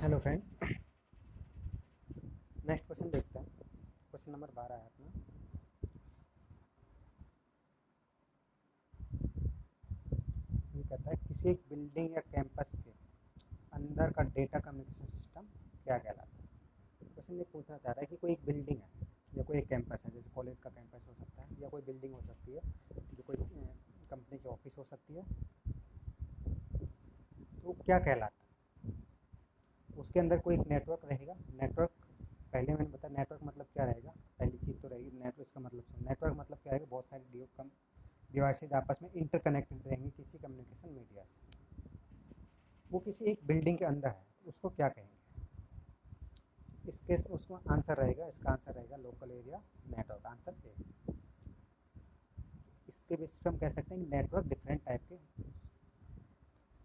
Hello friend. Next question देखते हैं। Question number 12 है अपना। ये कहता है किसी एक बिल्डिंग या कैंपस के अंदर का डेटा कम्युनिकेशन सिस्टम क्या कहलाता है। क्वेश्चन ये पूछना चाह रहा है कि कोई एक बिल्डिंग है या कोई एक कैंपस है, जैसे कॉलेज का कैंपस हो सकता है या कोई बिल्डिंग हो सकती है, जो कोई कंपनी की ऑफिस हो सकती है, तो क्या कहलाता है। उसके अंदर कोई एक नेटवर्क रहेगा। नेटवर्क पहले मैंने बताया नेटवर्क मतलब क्या रहेगा। पहली चीज़ तो रहेगी नेटवर्क, इसका मतलब सुनो। नेटवर्क मतलब क्या रहेगा, बहुत सारी डिवाइसेज आपस में इंटरकनेक्टेड रहेंगी किसी कम्युनिकेशन मीडिया से। वो किसी एक बिल्डिंग के अंदर है, उसको क्या कहेंगे। इसके उसका आंसर रहेगा, इसका आंसर रहेगा local area network. Answer A. इसके बेसिस पे हम कह सकते हैं कि नेटवर्क डिफरेंट टाइप के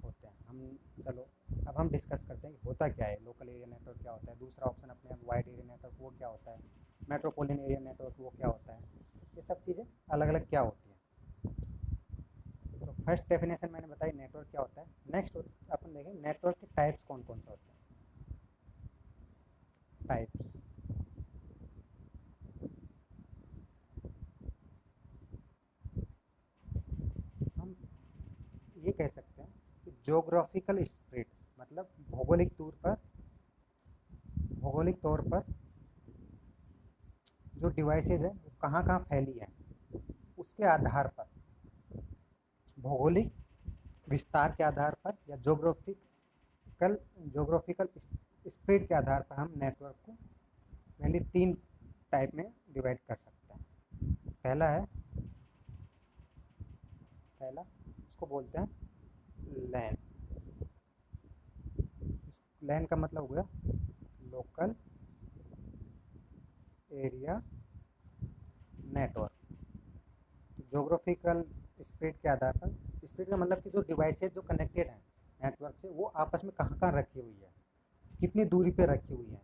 होते हैं। हम चलो अब हम डिस्कस करते हैं कि होता क्या है, लोकल एरिया नेटवर्क क्या होता है। दूसरा ऑप्शन अपने वाइड एरिया नेटवर्क वो क्या होता है, मेट्रोपोलियन एरिया नेटवर्क वो क्या होता है, ये सब चीज़ें अलग अलग क्या होती हैं। तो फर्स्ट डेफिनेशन मैंने बताई नेटवर्क क्या होता है। नेक्स्ट अपन देखें नेटवर्क के टाइप्स कौन कौन से होते हैं। टाइप्स हम ये कह सकते हैं कि जोग्राफिकल स्प्रेड मतलब भौगोलिक तौर पर जो डिवाइसेज है वो कहाँ कहाँ फैली है, उसके आधार पर, भौगोलिक विस्तार के आधार पर या जोग्राफिकल स्प्रेड के आधार पर हम नेटवर्क को मेनली तीन टाइप में डिवाइड कर सकते हैं। पहला उसको बोलते हैं लैन। लैन का मतलब हो गया लोकल एरिया नेटवर्क। तो जोग्राफिकल स्प्रेड के आधार पर, स्प्रेड का मतलब कि जो डिवाइसेज जो कनेक्टेड हैं नेटवर्क से, वो आपस में कहाँ कहाँ रखी हुई है, कितनी दूरी पे रखी हुई है।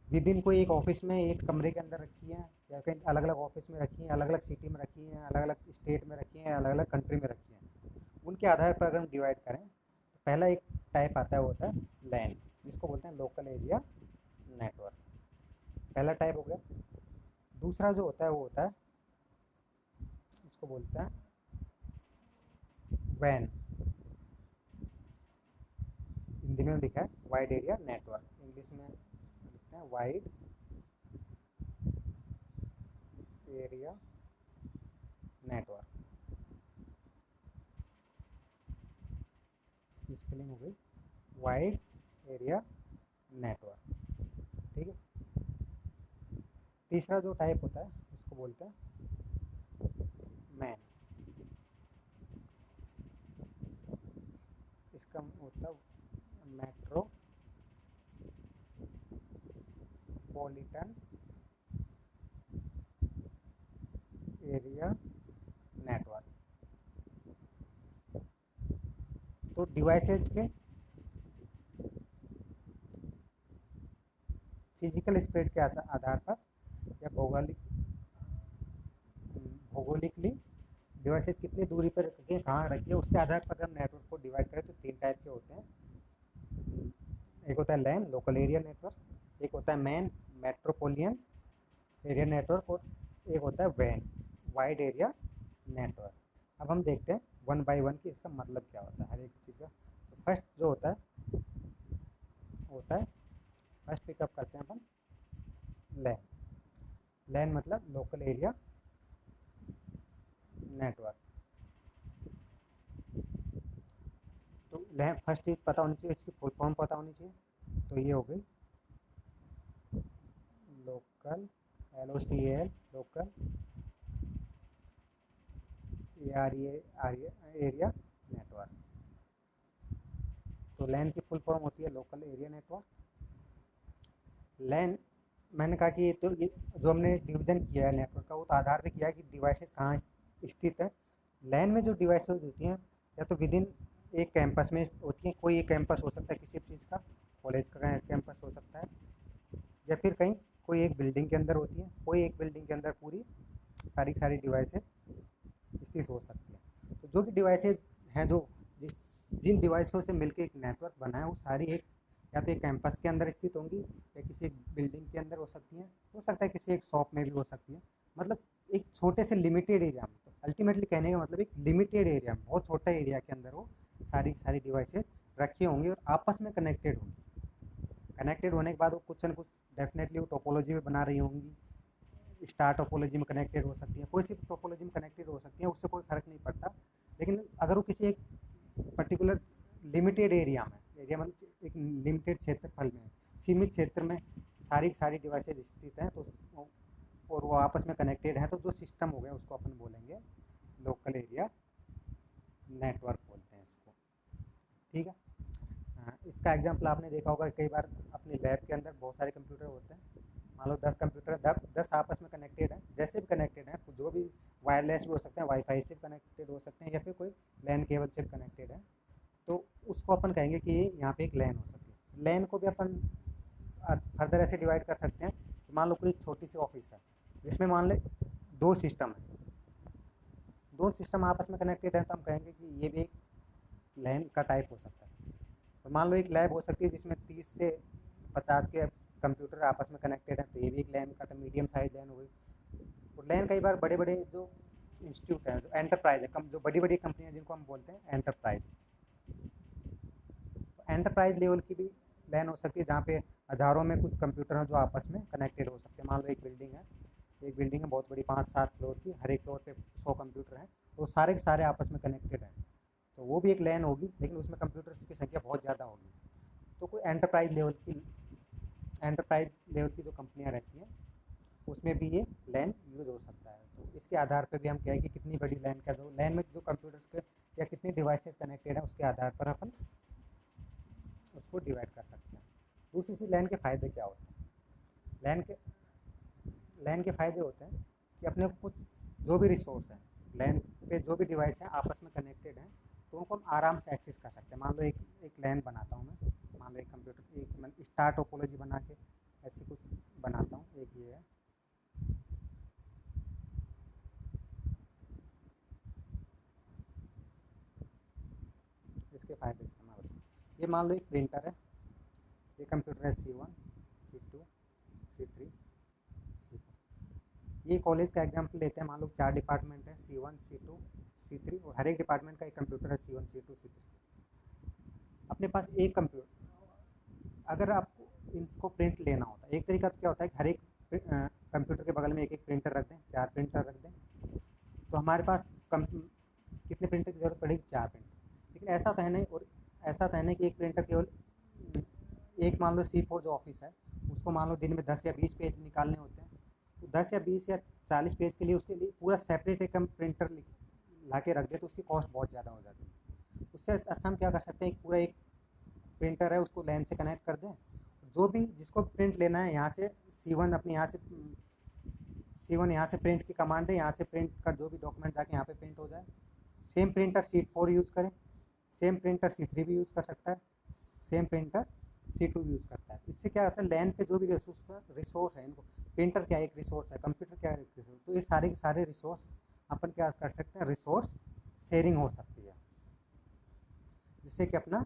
विद इन कोई एक ऑफिस में एक कमरे के अंदर रखी है, या कहीं अलग अलग ऑफिस में रखी हैं, अलग अलग सिटी में रखी हैं, अलग अलग स्टेट में रखी हैं, अलग अलग कंट्री में रखी हैं। उनके आधार पर अगर हम डिवाइड करें तो पहला एक टाइप आता है वो होता है लैन, जिसको बोलते हैं लोकल एरिया नेटवर्क। पहला टाइप हो गया। दूसरा जो होता है वो होता है, इसको बोलते हैं वैन। हिंदी में लिखा है वाइड एरिया नेटवर्क, इंग्लिश में लिखते हैं वाइड एरिया नेटवर्क। इसकी स्पेलिंग हो गई वाइड एरिया नेटवर्क। ठीक है। तीसरा जो टाइप होता है उसको बोलते हैं मैन। इसका होता है मेट्रोपॉलिटन एरिया नेटवर्क। तो डिवाइसेज के फिजिकल स्प्रेड के आधार पर या भौगोलिकली डिवाइसेज कितनी दूरी पर रखी है, कहाँ रखी है, उसके आधार पर हम नेटवर्क को डिवाइड करें तो तीन टाइप के होते हैं। एक होता है लैन लोकल एरिया नेटवर्क, एक होता है मैन मेट्रोपोलियन एरिया नेटवर्क, और एक होता है वैन वाइड एरिया नेटवर्क। अब हम देखते हैं वन बाय वन कि इसका मतलब क्या होता है हर एक चीज़ का। तो फर्स्ट जो होता है फर्स्ट पिकअप करते हैं अपन लैन। लैन मतलब लोकल एरिया नेटवर्क। तो लैन फर्स्ट चीज़ पता होनी चाहिए, इसकी फुल फॉर्म पता होनी चाहिए। तो ये हो गई local, LOCAL local area network. तो लैन की फुल फॉर्म होती है लोकल एरिया नेटवर्क। लैन मैंने कहा कि ये जो हमने डिवीजन किया है नेटवर्क का, वो तो आधार पे किया है कि डिवाइसेस कहाँ स्थित है। लैन में जो डिवाइसेस होती हैं या तो विद इन एक कैंपस में होती हैं, कोई एक कैंपस हो सकता है किसी चीज़ का, कॉलेज का कैंपस हो सकता है, या फिर कहीं कोई एक बिल्डिंग के अंदर होती है, कोई एक बिल्डिंग के अंदर पूरी सारी डिवाइसेस स्थित हो सकती हैं। तो जो भी डिवाइसेज हैं, जो जिन डिवाइसों से मिलकर एक नेटवर्क बना है, वो सारी एक या तो एक कैंपस के अंदर स्थित होंगी या किसी एक बिल्डिंग के अंदर हो सकती हैं, हो सकता है किसी एक शॉप में भी हो सकती है, मतलब एक छोटे से लिमिटेड एरिया में। तो अल्टीमेटली कहने का मतलब एक लिमिटेड एरिया में, बहुत छोटा एरिया के अंदर वो सारी डिवाइसेस रखी होंगी और आपस में कनेक्टेड होंगी। कनेक्टेड होने के बाद वो कुछ न कुछ डेफिनेटली वो टोपोलॉजी में बना रही होंगी। स्टार टोपोलॉजी में कनेक्टेड हो सकती है, कोई सी टोपोलॉजी में कनेक्टेड हो सकती है, उससे कोई फ़र्क नहीं पड़ता। लेकिन अगर वो किसी एक पर्टिकुलर लिमिटेड एरिया में, एरिया मतलब एक लिमिटेड क्षेत्रफल में, सीमित क्षेत्र में सारी डिवाइसेज स्थित हैं, तो और वो आपस में कनेक्टेड हैं, तो जो सिस्टम हो गया उसको अपन बोलेंगे लोकल एरिया नेटवर्क बोलते हैं इसको। ठीक है। इसका एग्जांपल आपने देखा होगा, कई बार अपने लैब के अंदर बहुत सारे कंप्यूटर होते हैं, मान लो 10 कंप्यूटर, 10 आपस में कनेक्टेड हैं, जैसे भी कनेक्टेड हैं, जो भी वायरलेस भी हो सकते हैं, वाईफाई से भी कनेक्टेड हो सकते हैं, या फिर कोई लैन केबल से भी कनेक्टेड है, तो उसको अपन कहेंगे कि ये यहाँ पे एक लैन हो सकती है। लैन को भी अपन फर्दर ऐसे डिवाइड कर सकते हैं कि मान लो कोई छोटी सी ऑफिस है जिसमें मान ले 2 सिस्टम है, 2 सिस्टम आपस में कनेक्टेड है, तो हम कहेंगे कि ये भी एक लैन का टाइप हो सकता है। तो मान लो एक लैब हो सकती है जिसमें 30 से 50 के कंप्यूटर आपस में कनेक्टेड है, तो ये भी एक लैन का मीडियम साइज लैन हो गई। और लैन कई बार बड़े बड़े जो इंस्टीट्यूट हैं, जो एंटरप्राइज है, जो बड़ी बड़ी कंपनियां जिनको हम बोलते हैं एंटरप्राइज, एंटरप्राइज लेवल की भी लैन हो सकती है, जहाँ पे हज़ारों में कुछ कंप्यूटर हैं जो आपस में कनेक्टेड हो सकते हैं। मान लो एक बिल्डिंग है बहुत बड़ी, 5-7 फ्लोर की, हर एक फ्लोर पे 100 कंप्यूटर हैं, तो सारे के सारे आपस में कनेक्टेड हैं, तो वो भी एक लैन होगी, लेकिन उसमें कंप्यूटर्स की संख्या बहुत ज़्यादा होगी। तो कोई एंटरप्राइज लेवल की जो कंपनियाँ रहती हैं उसमें भी ये लैन यूज़ हो सकता है। तो इसके आधार पर भी हम कहें कि कितनी बड़ी लैन का, जो लैन में जो कंप्यूटर्स के या कितने डिवाइसेस कनेक्टेड हैं, उसके आधार पर अपन उसको डिवाइड कर सकते हैं। दूसरी चीज़, लैन के फ़ायदे क्या होते हैं? लैन के फ़ायदे होते हैं कि अपने को कुछ जो भी रिसोर्स है, लैन पे जो भी डिवाइस हैं आपस में कनेक्टेड हैं, तो उनको हम आराम से एक्सेस कर सकते हैं। मान लो एक लैन बनाता हूँ मैं, मान लो एक कंप्यूटर, एक स्टार टोपोलॉजी बना के ऐसी कुछ बनाता हूँ, एक ये है, इसके फ़ायदे मैं बताऊँ। ये मान लो एक प्रिंटर है, ये कंप्यूटर है C1, C2, C3, C4। ये कॉलेज का एग्जाम्पल लेते हैं, मान लो 4 डिपार्टमेंट है, C1, C2, C3, और हर एक डिपार्टमेंट का एक कंप्यूटर है, C1, C2, C3। अपने पास एक कंप्यूटर, अगर आपको इनको प्रिंट लेना होता है, एक तरीका तो क्या होता है कि हर एक कंप्यूटर के बगल में एक प्रिंटर रख दें, 4 प्रिंटर रख दें, तो हमारे पास कितने प्रिंटर की ज़रूरत पड़ेगी? 4 प्रिंटर। लेकिन ऐसा तो है नहीं, और ऐसा तो है नहीं कि एक प्रिंटर केवल एक, मान लो C4 जो ऑफिस है, उसको मान लो दिन में 10 या 20 पेज निकालने होते हैं, तो 10 या 20 या 40 पेज के लिए उसके लिए पूरा सेपरेट एक हम प्रिंटर ला के रख दे, तो उसकी कॉस्ट बहुत ज़्यादा हो जाती है। उससे अच्छा हम क्या कर सकते हैं, एक प्रिंटर है उसको लैन से कनेक्ट कर दें, जो भी जिसको प्रिंट लेना है यहाँ से C1 अपने C1 यहाँ से प्रिंट की कमांड है, यहाँ से प्रिंट का जो भी डॉक्यूमेंट जाके यहाँ पे प्रिंट हो जाए। सेम प्रिंटर C4 यूज़ करें, सेम प्रिंटर C3 भी यूज़ कर सकता है, सेम प्रिंटर C2 यूज़ करता है। इससे क्या होता है, लैन पे जो भी रिसोर्स है, इनको प्रिंटर क्या एक रिसोर्स है, कंप्यूटर क्या एक रिसोर्स, तो ये सारे के सारे रिसोर्स अपन क्या कर सकते हैं, रिसोर्स शेयरिंग हो सकती है, जिससे कि अपना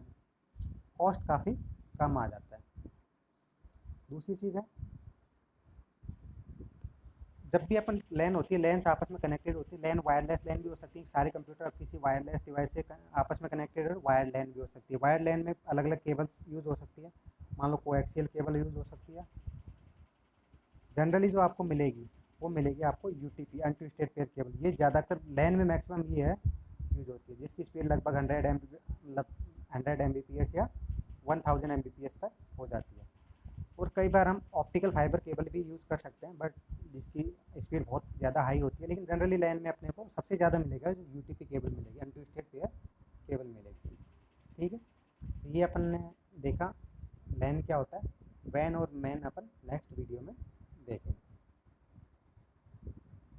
कॉस्ट काफ़ी कम आ जाता है। दूसरी चीज़ है, जब भी अपन लैन होती है, लैन आपस में कनेक्टेड होती है, लैन वायरलेस लैन भी हो सकती है, सारे कंप्यूटर अब किसी वायरलेस डिवाइस से आपस में कनेक्टेड है, वायर्ड लैन भी हो सकती है। वायर्ड लैन में अलग अलग केबल्स यूज़ हो सकती है, मान लो कोएक्सियल केबल यूज़ हो सकती है। जनरली जो आपको मिलेगी वो मिलेगी आपको UTP, अनट्विस्टेड पेयर केबल। ये ज़्यादातर लैन में मैक्सिमम ये है यूज़ होती है, जिसकी स्पीड लगभग 100 Mbps या 1000 Mbps तक हो जाती है। और कई बार हम ऑप्टिकल फाइबर केबल भी यूज़ कर सकते हैं, बट जिसकी स्पीड बहुत ज़्यादा हाई होती है। लेकिन जनरली लैन में अपने को सबसे ज़्यादा मिलेगा जो UTP केबल मिलेगी, अनट्विस्टेड पेयर केबल मिलेगी। ठीक है, तो ये अपन ने देखा लैन क्या होता है। वैन और मैन अपन नेक्स्ट वीडियो में देखेंगे।